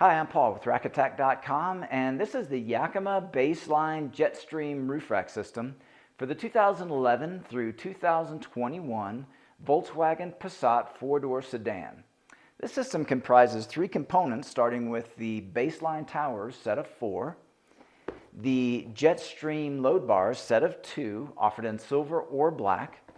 Hi, I'm Paul with RackAttack.com, and this is the Yakima BaseLine JetStream roof rack system for the 2011 through 2021 Volkswagen Passat four-door sedan. This system comprises three components, starting with the BaseLine towers, set of 4, the JetStream load bars, set of 2, offered in silver or black,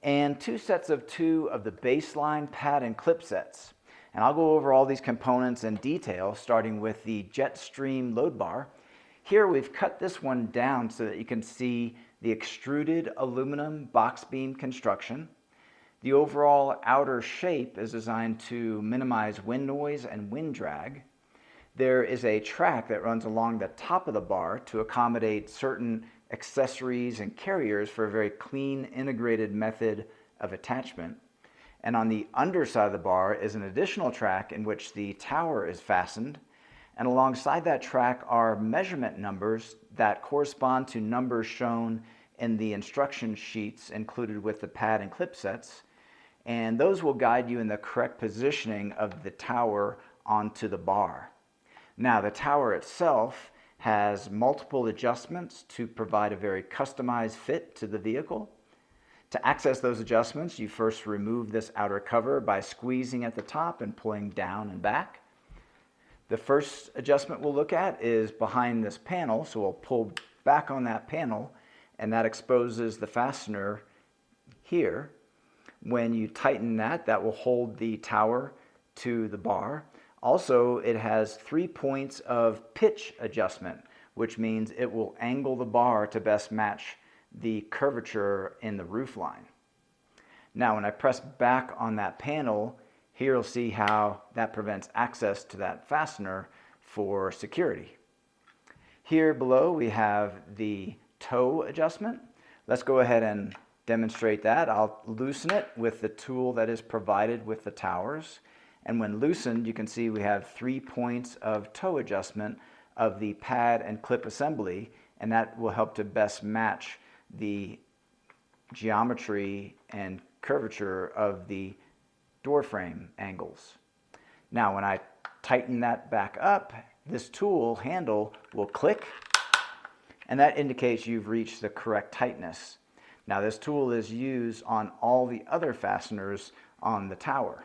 and 2 sets of 2 of the BaseLine pad and clip sets. And I'll go over all these components in detail, starting with the JetStream load bar. Here we've cut this one down so that you can see the extruded aluminum box beam construction. The overall outer shape is designed to minimize wind noise and wind drag. There is a track that runs along the top of the bar to accommodate certain accessories and carriers for a very clean, integrated method of attachment. And on the underside of the bar is an additional track in which the tower is fastened. And alongside that track are measurement numbers that correspond to numbers shown in the instruction sheets included with the pad and clip sets. And those will guide you in the correct positioning of the tower onto the bar. Now, the tower itself has multiple adjustments to provide a very customized fit to the vehicle. To access those adjustments, you first remove this outer cover by squeezing at the top and pulling down and back. The first adjustment we'll look at is behind this panel, so we'll pull back on that panel, and that exposes the fastener here. When you tighten that, that will hold the tower to the bar. Also, it has 3 points of pitch adjustment, which means it will angle the bar to best match the curvature in the roof line. Now, when I press back on that panel, here you'll see how that prevents access to that fastener for security. Here below we have the toe adjustment. Let's go ahead and demonstrate that. I'll loosen it with the tool that is provided with the towers. And when loosened, you can see we have 3 points of toe adjustment of the pad and clip assembly, and that will help to best match the geometry and curvature of the door frame angles. Now, when I tighten that back up, this tool handle will click, and that indicates you've reached the correct tightness. Now, this tool is used on all the other fasteners on the tower.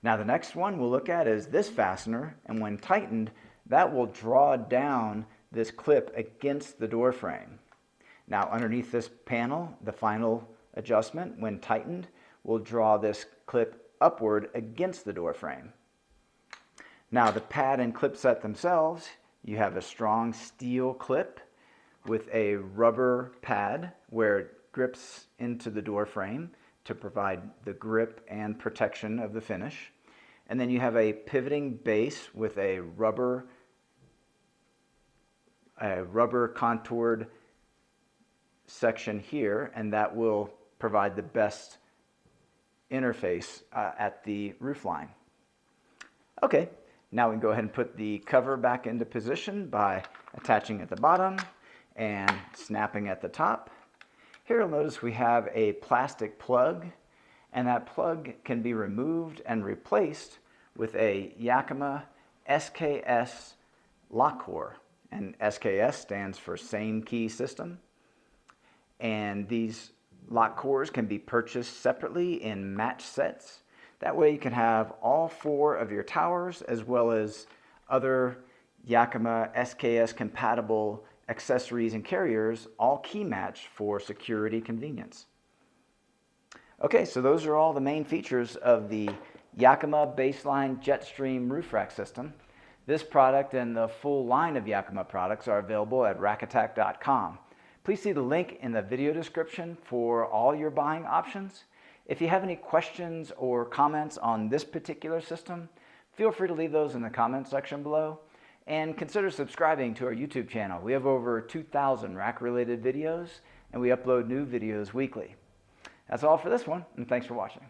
Now, the next one we'll look at is this fastener, and when tightened, that will draw down this clip against the door frame. Now, underneath this panel, the final adjustment, when tightened, will draw this clip upward against the door frame. Now, the pad and clip set themselves, you have a strong steel clip with a rubber pad where it grips into the door frame to provide the grip and protection of the finish. And then you have a pivoting base with a rubber contoured section here, and that will provide the best interface at the roof line. Okay, now we can go ahead and put the cover back into position by attaching at the bottom and snapping at the top. Here you'll notice we have a plastic plug, and that plug can be removed and replaced with a Yakima SKS lock core, and SKS stands for Same Key System. And these lock cores can be purchased separately in match sets. That way you can have all 4 of your towers as well as other Yakima SKS compatible accessories and carriers all key match for security convenience. Okay, so those are all the main features of the Yakima BaseLine JetStream roof rack system. This product and the full line of Yakima products are available at RackAttack.com. Please see the link in the video description for all your buying options. If you have any questions or comments on this particular system, feel free to leave those in the comment section below. And consider subscribing to our YouTube channel. We have over 2,000 rack-related videos, and we upload new videos weekly. That's all for this one, and thanks for watching.